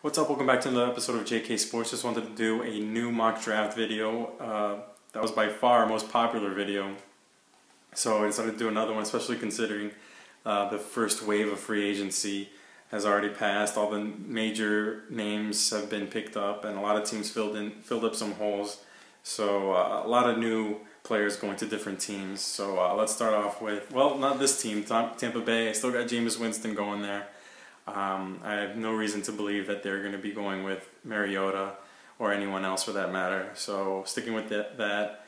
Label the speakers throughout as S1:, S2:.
S1: What's up? Welcome back to another episode of JK Sports. Just wanted to do a new mock draft video. That was by far our most popular video. So I decided to do another one, especially considering the first wave of free agency has already passed. All the major names have been picked up and a lot of teams filled up some holes. So a lot of new players going to different teams. So let's start off with, well, not this team, Tampa Bay. I still got Jameis Winston going there. I have no reason to believe that they're going to be going with Mariota or anyone else for that matter. So sticking with that.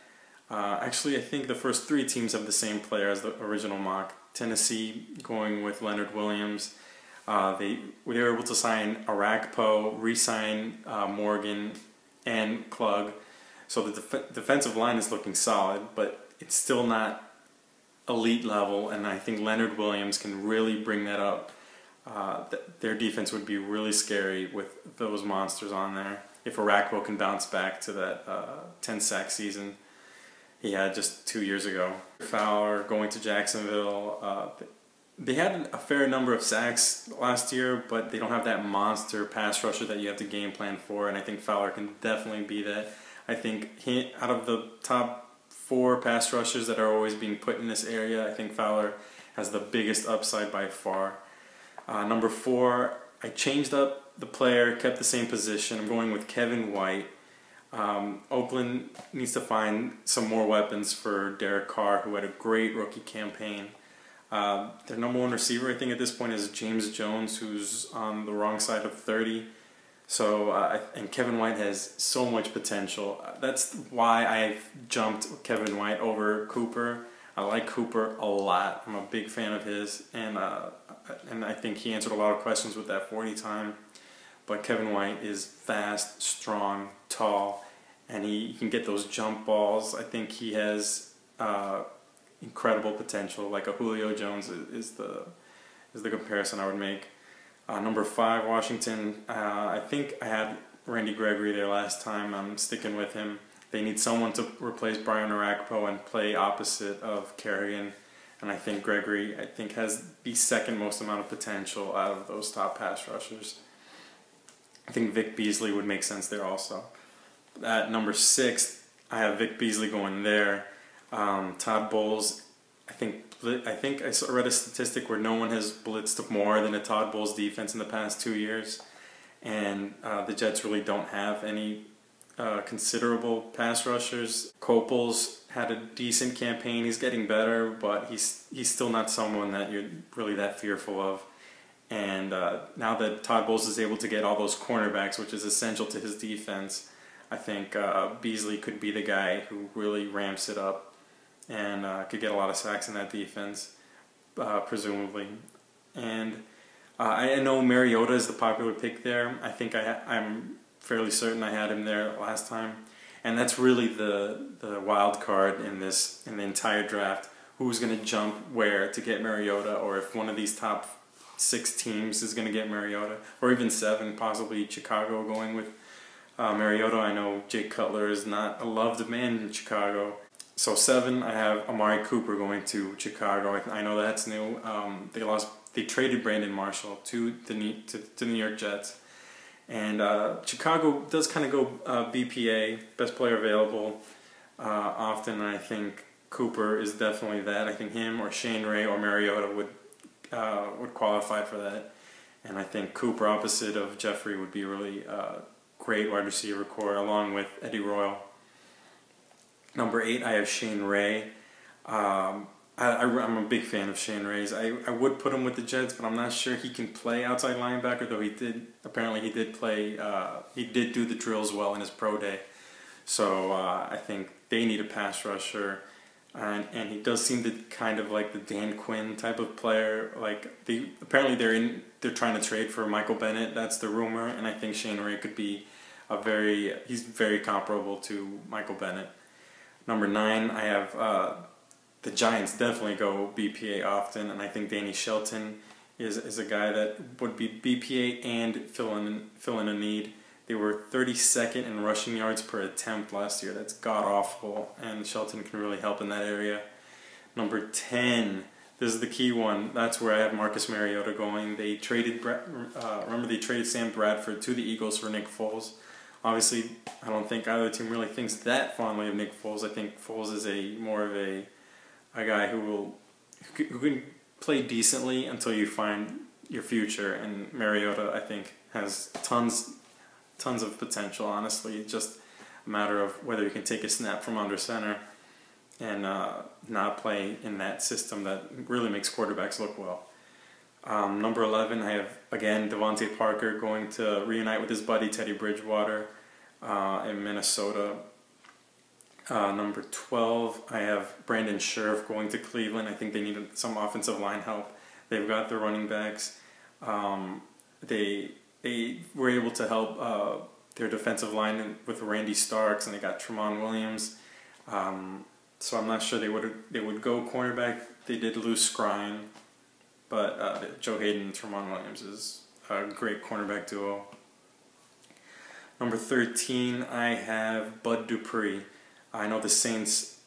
S1: Actually, I think the first three teams have the same player as the original mock. Tennessee going with Leonard Williams. They were able to sign Arakpo, re-sign Morgan, and Klug. So the defensive line is looking solid, but it's still not elite level, and I think Leonard Williams can really bring that up. Their defense would be really scary with those monsters on there. If Arakpo can bounce back to that 10-sack season he had just 2 years ago. Fowler going to Jacksonville. They had a fair number of sacks last year, but they don't have that monster pass rusher that you have to game plan for, and I think Fowler can definitely be that. I think out of the top 4 pass rushers that are always being put in this area, I think Fowler has the biggest upside by far. Number 4, I changed up the player, kept the same position. I'm going with Kevin White. Oakland needs to find some more weapons for Derek Carr, who had a great rookie campaign. Their number 1 receiver, I think at this point, is James Jones, who's on the wrong side of 30. So, and Kevin White has so much potential. That's why I've jumped Kevin White over Cooper. I like Cooper a lot. I'm a big fan of his, and I think he answered a lot of questions with that 40 time. But Kevin White is fast, strong, tall, and he can get those jump balls. I think he has incredible potential. Like a Julio Jones is the comparison I would make. Number 5, Washington. I think I had Randy Gregory there last time. I'm sticking with him. They need someone to replace Brian Arakpo and play opposite of Kerrigan. And I think Gregory, has the second most amount of potential out of those top pass rushers. I think Vic Beasley would make sense there also. At number 6, I have Vic Beasley going there. Todd Bowles, I think I read a statistic where no one has blitzed more than a Todd Bowles defense in the past 2 years. And the Jets really don't have any considerable pass rushers. Coples had a decent campaign. He's getting better, but he's still not someone that you're really that fearful of. And now that Todd Bowles is able to get all those cornerbacks, which is essential to his defense, I think Beasley could be the guy who really ramps it up and could get a lot of sacks in that defense, presumably. And I know Mariota is the popular pick there. I think I'm fairly certain I had him there last time, and that's really the wild card in the entire draft. Who's going to jump where to get Mariota, or if one of these top 6 teams is going to get Mariota, or even 7, possibly Chicago going with Mariota. I know Jake Cutler is not a loved man in Chicago. So 7, I have Amari Cooper going to Chicago. I know that's new. They traded Brandon Marshall to the New York Jets. And Chicago does kind of go BPA, best player available, often. And I think Cooper is definitely that. I think him or Shane Ray or Mariota would qualify for that. And I think Cooper opposite of Jeffrey would be really great wide receiver core, along with Eddie Royal. Number 8, I have Shane Ray. I'm a big fan of Shane Ray's. I would put him with the Jets, but I'm not sure he can play outside linebacker, though he did play, he did do the drills well in his pro day. So I think they need a pass rusher, and he does seem to kind of like the Dan Quinn type of player. Like they're trying to trade for Michael Bennett. That's the rumor, and I think Shane Ray could be he's very comparable to Michael Bennett. Number 9, I have the Giants definitely go BPA often, and I think Danny Shelton is a guy that would be BPA and fill in a need. They were 32nd in rushing yards per attempt last year. That's god awful, and Shelton can really help in that area. Number 10, this is the key one. That's where I have Marcus Mariota going. They traded, remember they traded Sam Bradford to the Eagles for Nick Foles. Obviously, I don't think either team really thinks that fondly of Nick Foles. I think Foles is more of a guy who can play decently until you find your future. And Mariota, I think, has tons of potential. Honestly, it's just a matter of whether you can take a snap from under center and not play in that system that really makes quarterbacks look well. Number 11, I have, again, Devontae Parker going to reunite with his buddy Teddy Bridgewater in Minnesota. Number 12, I have Brandon Scherff going to Cleveland. I think they need some offensive line help. They've got their running backs. They were able to help their defensive line with Randy Starks, and they got Tramon Williams. So I'm not sure they would go cornerback. They did lose Skrine, but Joe Hayden and Tramon Williams is a great cornerback duo. Number 13, I have Bud Dupree. I know the Saints,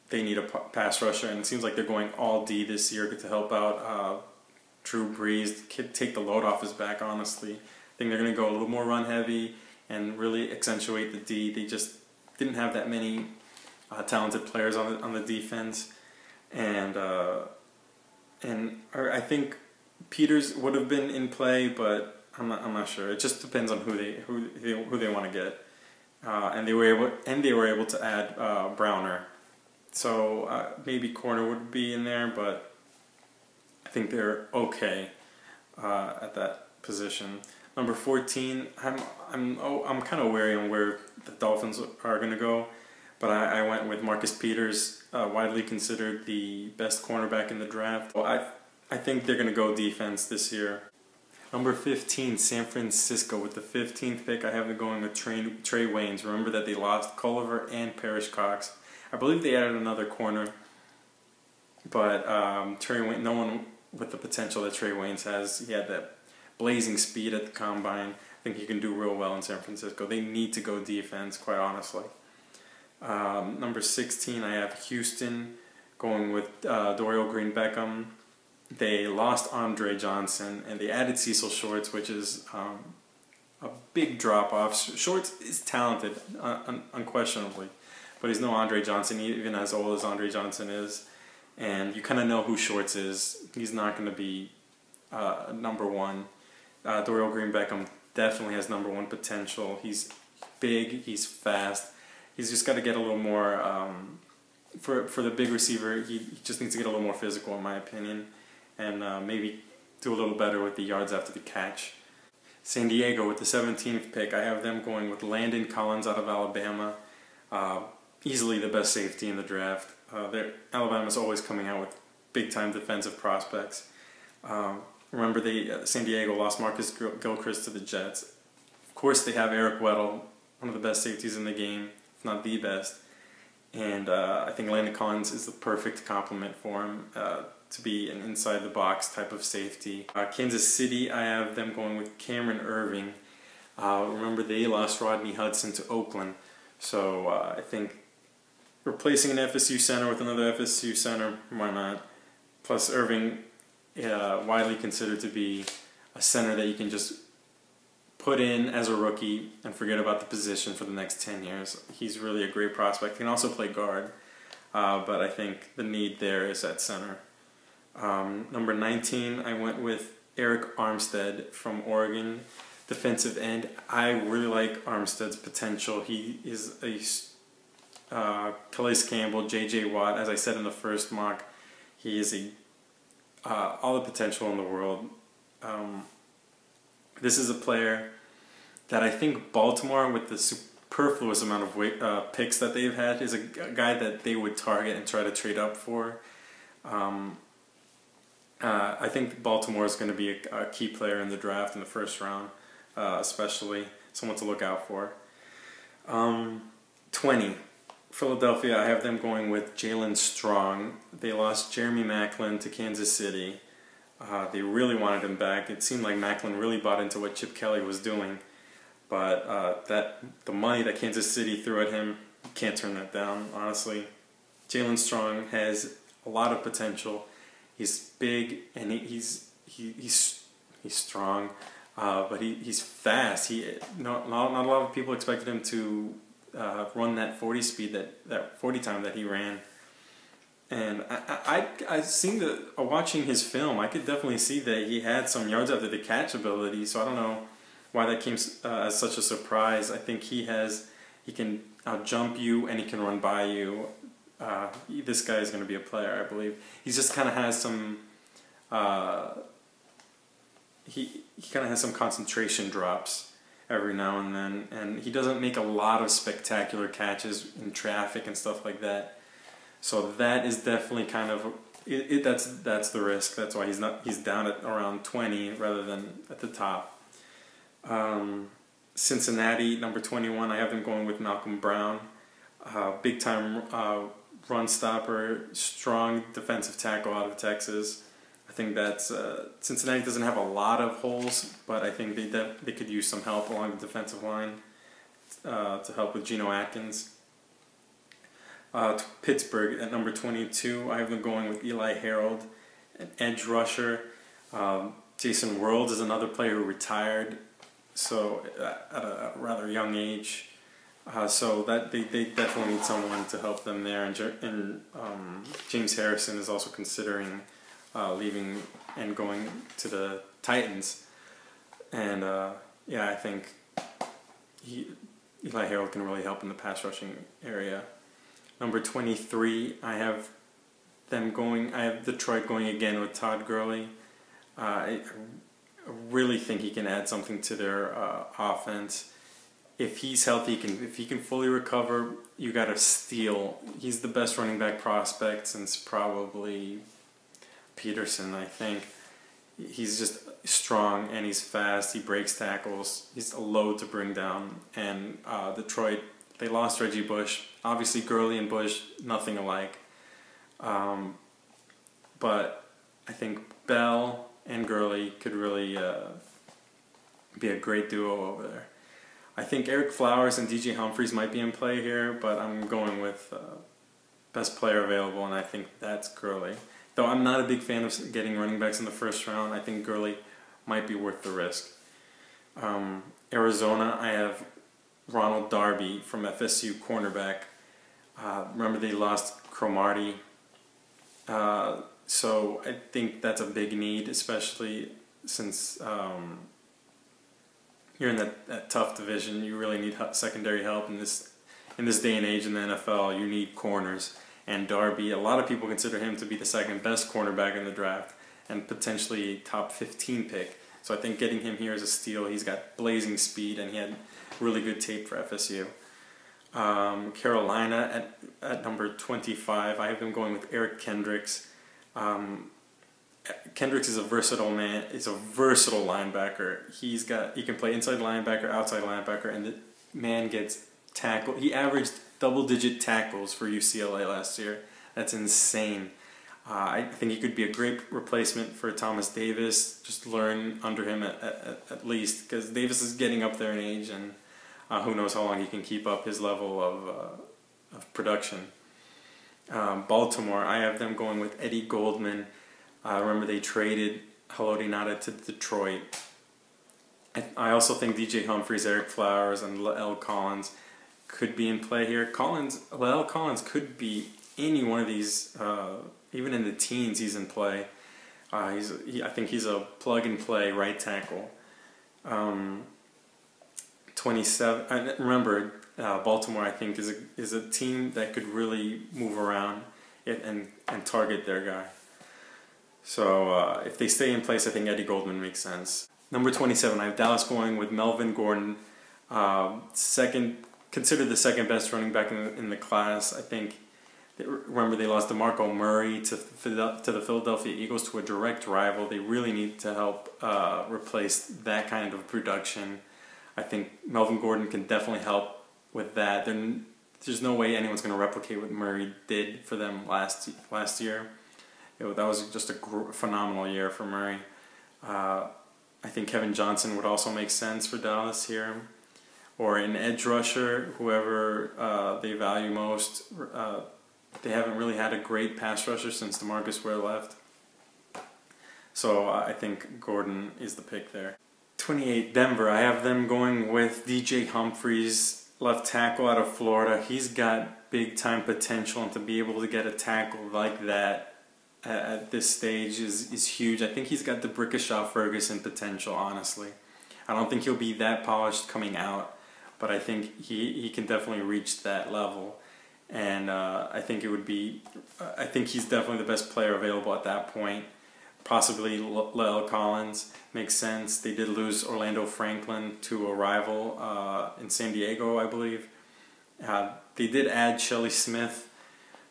S1: they need a pass rusher, and it seems like they're going all D this year to help out Drew Brees, take the load off his back, honestly. I think they're going to go a little more run heavy and really accentuate the D. They just didn't have that many talented players on the defense, and I think Peters would have been in play, but I'm not sure. It just depends on who they want to get. And they were able to add Browner, so maybe corner would be in there, but I think they're okay at that position. Number 14, I'm kind of wary on where the Dolphins are going to go, but I went with Marcus Peters, widely considered the best cornerback in the draft. Well, I think they're going to go defense this year. Number 15, San Francisco. With the 15th pick, I have them going with Trey Waynes. Remember that they lost Culliver and Parrish Cox. I believe they added another corner, but Trey Waynes, no one with the potential that Trey Waynes has. He had that blazing speed at the combine. I think he can do real well in San Francisco. They need to go defense, quite honestly. Number 16, I have Houston going with Dorial Green-Beckham. They lost Andre Johnson, and they added Cecil Shorts, which is a big drop-off. Shorts is talented, unquestionably, but he's no Andre Johnson, even as old as Andre Johnson is. And you kind of know who Shorts is. He's not going to be number one. Dorial Green-Beckham definitely has number one potential. He's big, he's fast. He's just got to get a little more, for the big receiver, he just needs to get a little more physical, in my opinion, and maybe do a little better with the yards after the catch. San Diego with the 17th pick, I have them going with Landon Collins out of Alabama. Easily the best safety in the draft. Alabama's always coming out with big-time defensive prospects. Remember, San Diego lost Marcus Gilchrist to the Jets. Of course, they have Eric Weddle, one of the best safeties in the game, if not the best. And I think Landon Collins is the perfect complement for him to be an inside-the-box type of safety. Kansas City, I have them going with Cameron Irving. Remember, they lost Rodney Hudson to Oakland. So I think replacing an FSU center with another FSU center, why not? Plus Irving, widely considered to be a center that you can just put in as a rookie and forget about the position for the next 10 years. He's really a great prospect. He can also play guard, but I think the need there is at center. Number 19, I went with Eric Armstead from Oregon, defensive end. I really like Armstead's potential. He is a Calais Campbell, J.J. Watt. As I said in the first mock, he is all the potential in the world. This is a player that I think Baltimore, with the superfluous amount of picks that they've had, is a guy that they would target and try to trade up for. I think Baltimore is going to be a key player in the draft in the first round, especially someone to look out for. 20, Philadelphia, I have them going with Jalen Strong. They lost Jeremy Maclin to Kansas City. They really wanted him back. It seemed like Maclin really bought into what Chip Kelly was doing, but the money that Kansas City threw at him, you can't turn that down, honestly. Jalen Strong has a lot of potential. He's big and he's strong, but he's fast. Not a lot of people expected him to run that 40 speed, that 40 time that he ran. And I seen watching his film, I could definitely see that he had some yards after the catch ability. So I don't know why that came as such a surprise. I think he can jump you and he can run by you. This guy is going to be a player, I believe. He just kind of has some. He kind of has some concentration drops every now and then, and he doesn't make a lot of spectacular catches in traffic and stuff like that. So that is definitely kind of that's the risk. That's why he's down at around 20 rather than at the top. Cincinnati, number 21, I have them going with Malcolm Brown. Big time run stopper, strong defensive tackle out of Texas. I think that's Cincinnati doesn't have a lot of holes, but I think they could use some help along the defensive line to help with Geno Atkins. Pittsburgh at number 22, I have them going with Eli Harold, an edge rusher. Jason Worlds is another player who retired, so at a rather young age. So that they definitely need someone to help them there. And James Harrison is also considering leaving and going to the Titans. And yeah, I think Eli Harold can really help in the pass rushing area. Number 23, I have Detroit going again with Todd Gurley. I really think he can add something to their offense. If he's healthy, if he can fully recover, you got to steal. He's the best running back prospect since probably Peterson, I think. He's just strong and he's fast. He breaks tackles. He's a load to bring down. And Detroit, they lost Reggie Bush. Obviously, Gurley and Bush, nothing alike. But I think Bell and Gurley could really be a great duo over there. I think Eric Flowers and DJ Humphries might be in play here, but I'm going with best player available, and I think that's Gurley. Though I'm not a big fan of getting running backs in the first round, I think Gurley might be worth the risk. Arizona, I have Ronald Darby from FSU, cornerback. Remember they lost Cromartie, so I think that's a big need, especially since you're in that tough division. You really need secondary help in this day and age in the NFL. You need corners, and Darby, a lot of people consider him to be the second best cornerback in the draft and potentially a top 15 pick. So I think getting him here is a steal. He's got blazing speed and he had really good tape for FSU. Carolina at number 25, I have them going with Eric Kendricks. Kendricks is a versatile man. He's a versatile linebacker. He can play inside linebacker, outside linebacker, and the man gets tackled. He averaged double-digit tackles for UCLA last year. That's insane. I think he could be a great replacement for Thomas Davis. Just learn under him at least, because Davis is getting up there in age, and who knows how long he can keep up his level of production. Baltimore, I have them going with Eddie Goldman. Remember they traded Haloti Ngata to Detroit. I also think DJ Humphries, Eric Flowers, and La'el Collins could be in play here. La'el Collins could be any one of these, even in the teens he's in play. I think he's a plug-and-play right tackle. 27. Remember, Baltimore, I think, is a team that could really move around and target their guy. So if they stay in place, I think Eddie Goldman makes sense. Number 27, I have Dallas going with Melvin Gordon, considered the second best running back in the class. I think. Remember, they lost DeMarco Murray to the Philadelphia Eagles, to a direct rival. They really need to help replace that kind of production. I think Melvin Gordon can definitely help with that. There's no way anyone's going to replicate what Murray did for them last year. That was just a phenomenal year for Murray. I think Kevin Johnson would also make sense for Dallas here. Or an edge rusher, whoever they value most. they haven't really had a great pass rusher since DeMarcus Ware left. So I think Gordon is the pick there. 28, Denver. I have them going with DJ Humphries, left tackle out of Florida. He's got big time potential, and to be able to get a tackle like that at this stage is huge. I think he's got the Brickashaw Ferguson potential, honestly. I don't think he'll be that polished coming out, but I think he can definitely reach that level. And I think he's definitely the best player available at that point. Possibly La'el Collins makes sense. They did lose Orlando Franklin to a rival in San Diego, I believe. They did add Shelley Smith,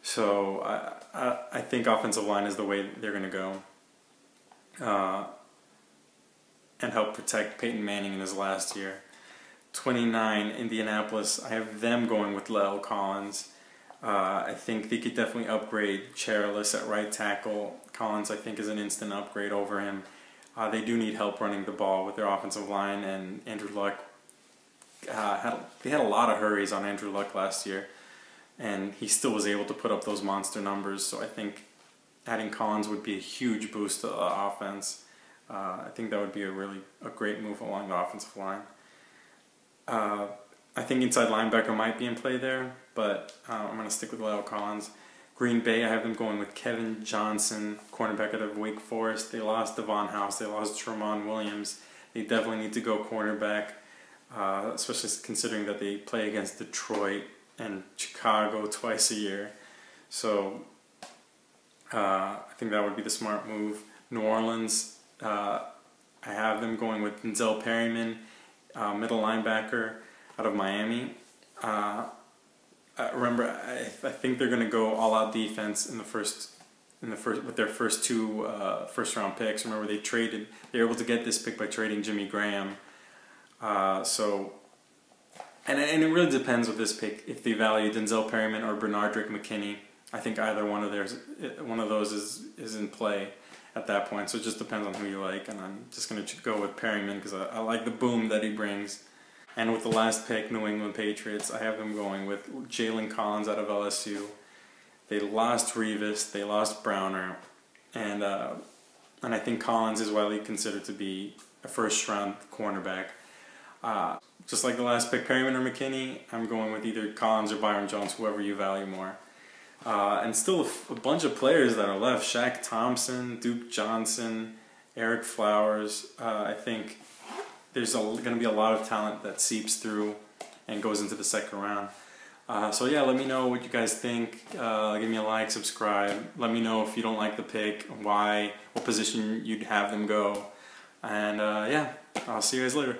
S1: so I think offensive line is the way they're going to go and help protect Peyton Manning in his last year. 29, Indianapolis. I have them going with La'el Collins. I think they could definitely upgrade Charles at right tackle. Collins, I think, is an instant upgrade over him. They do need help running the ball with their offensive line, and Andrew Luck they had a lot of hurries on Andrew Luck last year, and he still was able to put up those monster numbers. So I think adding Collins would be a huge boost to the offense. I think that would be a great move along the offensive line. I think inside linebacker might be in play there, but I'm going to stick with La'el Collins. Green Bay, I have them going with Kevin Johnson, cornerback out of Wake Forest. They lost Devon House. They lost Tramon Williams. They definitely need to go cornerback, especially considering that they play against Detroit and Chicago twice a year. So I think that would be the smart move. New Orleans, I have them going with Denzel Perryman, middle linebacker out of Miami. Remember, I think they're going to go all-out defense with their first two first-round picks. Remember, they were able to get this pick by trading Jimmy Graham. And it really depends with this pick if they value Denzel Perryman or Bernardrick McKinney. I think either one of those is in play at that point. So it just depends on who you like, and I'm just going to go with Perryman because I like the boom that he brings. And with the last pick, New England Patriots, I have them going with Jalen Collins out of LSU. They lost Revis, they lost Browner, and I think Collins is widely considered to be a first-round cornerback. Just like the last pick, Perryman or McKinney, I'm going with either Collins or Byron Jones, whoever you value more. And still a bunch of players that are left: Shaq Thompson, Duke Johnson, Eric Flowers. I think there's going to be a lot of talent that seeps through and goes into the second round. So yeah, let me know what you guys think. Give me a like, subscribe. Let me know if you don't like the pick, what position you'd have them go. And yeah, I'll see you guys later.